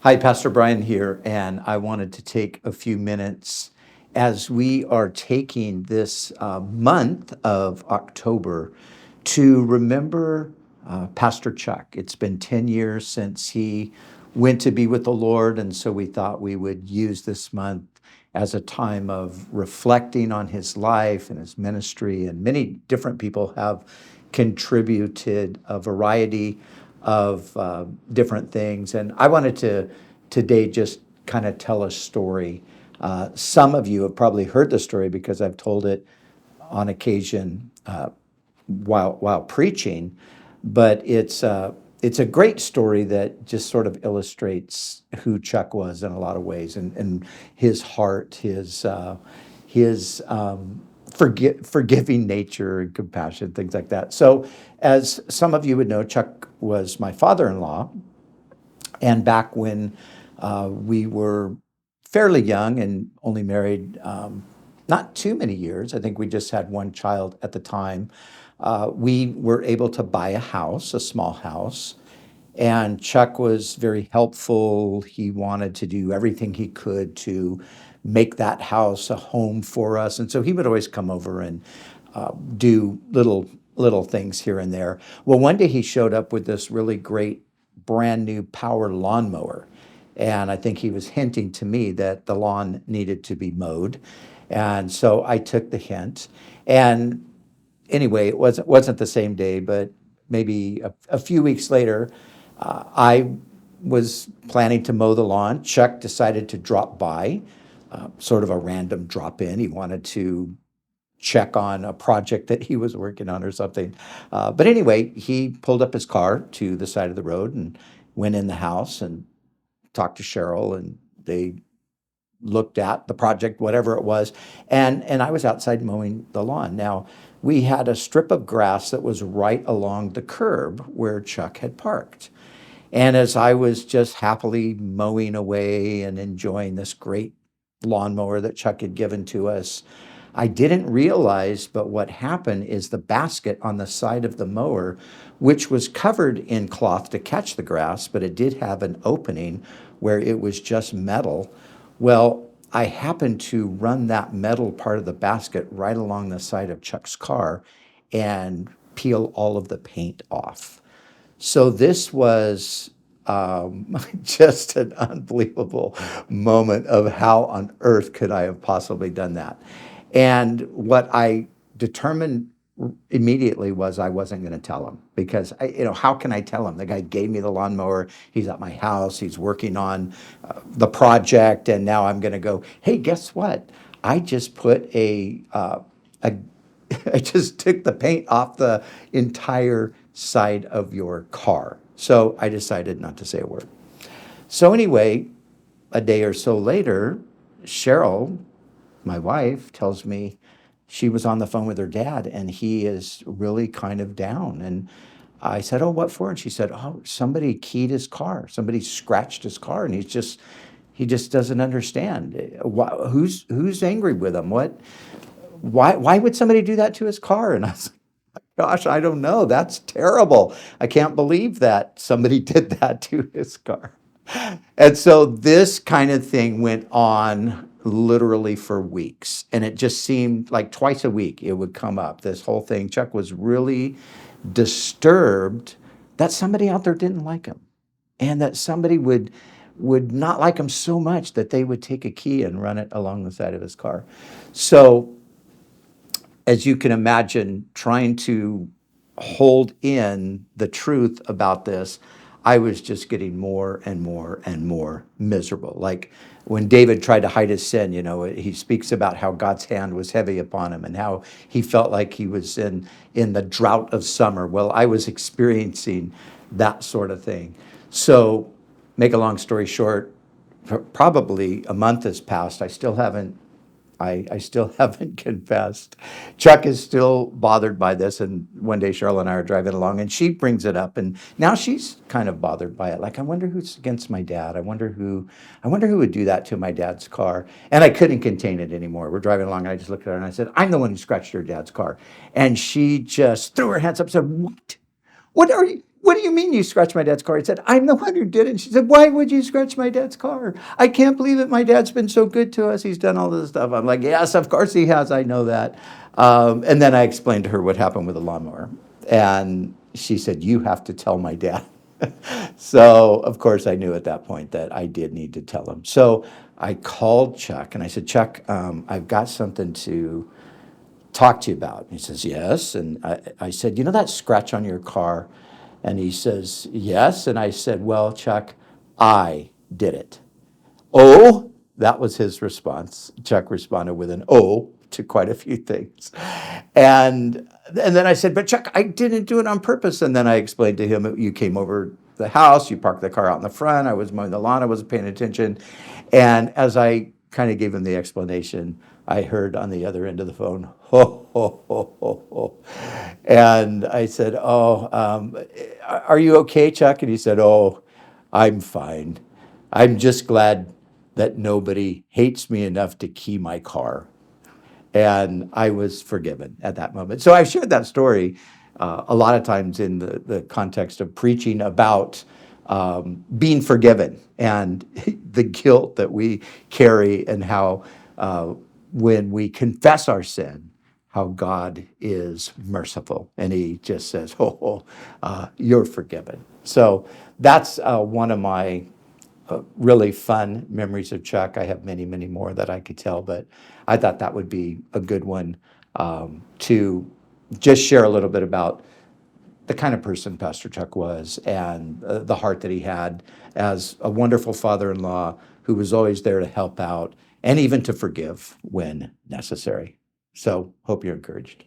Hi, Pastor Brian here, and I wanted to take a few minutes as we are taking this month of October to remember Pastor Chuck. It's been 10 years since he went to be with the Lord, and so we thought we would use this month as a time of reflecting on his life and his ministry. And many different people have contributed a variety of different things. And I wanted to today just kind of tell a story. Some of you have probably heard the story because I've told it on occasion while preaching, but it's a great story that just sort of illustrates who Chuck was in a lot of ways, and his heart, his forgiving nature and compassion, things like that. So, as some of you would know, Chuck was my father-in-law, and back when we were fairly young and only married not too many years, I think we just had one child at the time, we were able to buy a house, a small house. And Chuck was very helpful. He wanted to do everything he could to make that house a home for us. And so he would always come over and do little things here and there. Well, one day he showed up with this really great brand new power lawnmower. And I think he was hinting to me that the lawn needed to be mowed. And so I took the hint. And anyway, it wasn't the same day, but maybe a few weeks later, I was planning to mow the lawn. Chuck decided to drop by, sort of a random drop in. He wanted to check on a project that he was working on or something. But anyway, he pulled up his car to the side of the road and went in the house and talked to Cheryl, and they looked at the project, whatever it was, and I was outside mowing the lawn. Now, we had a strip of grass that was right along the curb where Chuck had parked. And as I was just happily mowing away and enjoying this great lawnmower that Chuck had given to us, I didn't realize, but what happened is the basket on the side of the mower, which was covered in cloth to catch the grass, but it did have an opening where it was just metal. Well, I happened to run that metal part of the basket right along the side of Chuck's car and peel all of the paint off. So this was just an unbelievable moment of how on earth could I have possibly done that. And what I determined immediately was I wasn't going to tell him because how can I tell him? The guy gave me the lawnmower. He's at my house. He's working on the project, and now I'm going to go, hey, guess what? I just put a I just took the paint off the entire side of your car. So I decided not to say a word. So anyway, a day or so later, Cheryl, my wife, tells me she was on the phone with her dad and he is really kind of down. And I said, oh, what for? And she said, oh, somebody keyed his car. Somebody scratched his car and he just doesn't understand. Who's angry with him? Why would somebody do that to his car? And I was like, gosh, I don't know. That's terrible. I can't believe that somebody did that to his car. And so this kind of thing went on literally for weeks. And it just seemed like twice a week it would come up, this whole thing. Chuck was really disturbed that somebody out there didn't like him and that somebody would not like him so much that they would take a key and run it along the side of his car. So as you can imagine, trying to hold in the truth about this, I was just getting more and more and more miserable. Like when David tried to hide his sin, he speaks about how God's hand was heavy upon him and how he felt like he was in the drought of summer. Well, I was experiencing that sort of thing. So, make a long story short, probably a month has passed. I still haven't confessed. Chuck is still bothered by this, and one day Cheryl and I are driving along, and she brings it up, and now she's kind of bothered by it. Like, I wonder who's against my dad. I wonder who would do that to my dad's car. And I couldn't contain it anymore. We're driving along, and I just looked at her and I said, "I'm the one who scratched your dad's car." And she just threw her hands up and said, "What? what do you mean you scratched my dad's car? I said, I'm the one who did it. And she said, why would you scratch my dad's car? I can't believe it. My dad's been so good to us. He's done all this stuff. I'm like, yes, of course he has. I know that. And then I explained to her what happened with the lawnmower. And she said, you have to tell my dad. So, of course, I knew at that point that I did need to tell him. So I called Chuck and I said, Chuck, I've got something to talk to you about. And he says, yes. And I said, you know that scratch on your car? And he says, yes. And I said, well, Chuck, I did it. Oh, that was his response. Chuck responded with an oh to quite a few things. And then I said, but Chuck, I didn't do it on purpose. And then I explained to him, you came over the house, you parked the car out in the front, I was mowing the lawn, I wasn't paying attention. And as I kind of gave him the explanation, I heard on the other end of the phone, ho, ho, ho, ho, ho. And I said, oh, are you okay, Chuck? And he said, oh, I'm fine. I'm just glad that nobody hates me enough to key my car. And I was forgiven at that moment. So I've shared that story a lot of times in the context of preaching about being forgiven and the guilt that we carry, and how when we confess our sin, how God is merciful. And he just says, you're forgiven. So that's one of my really fun memories of Chuck. I have many, many more that I could tell, but I thought that would be a good one to just share a little bit about the kind of person Pastor Chuck was, and the heart that he had as a wonderful father-in-law who was always there to help out and even to forgive when necessary. So hope you're encouraged.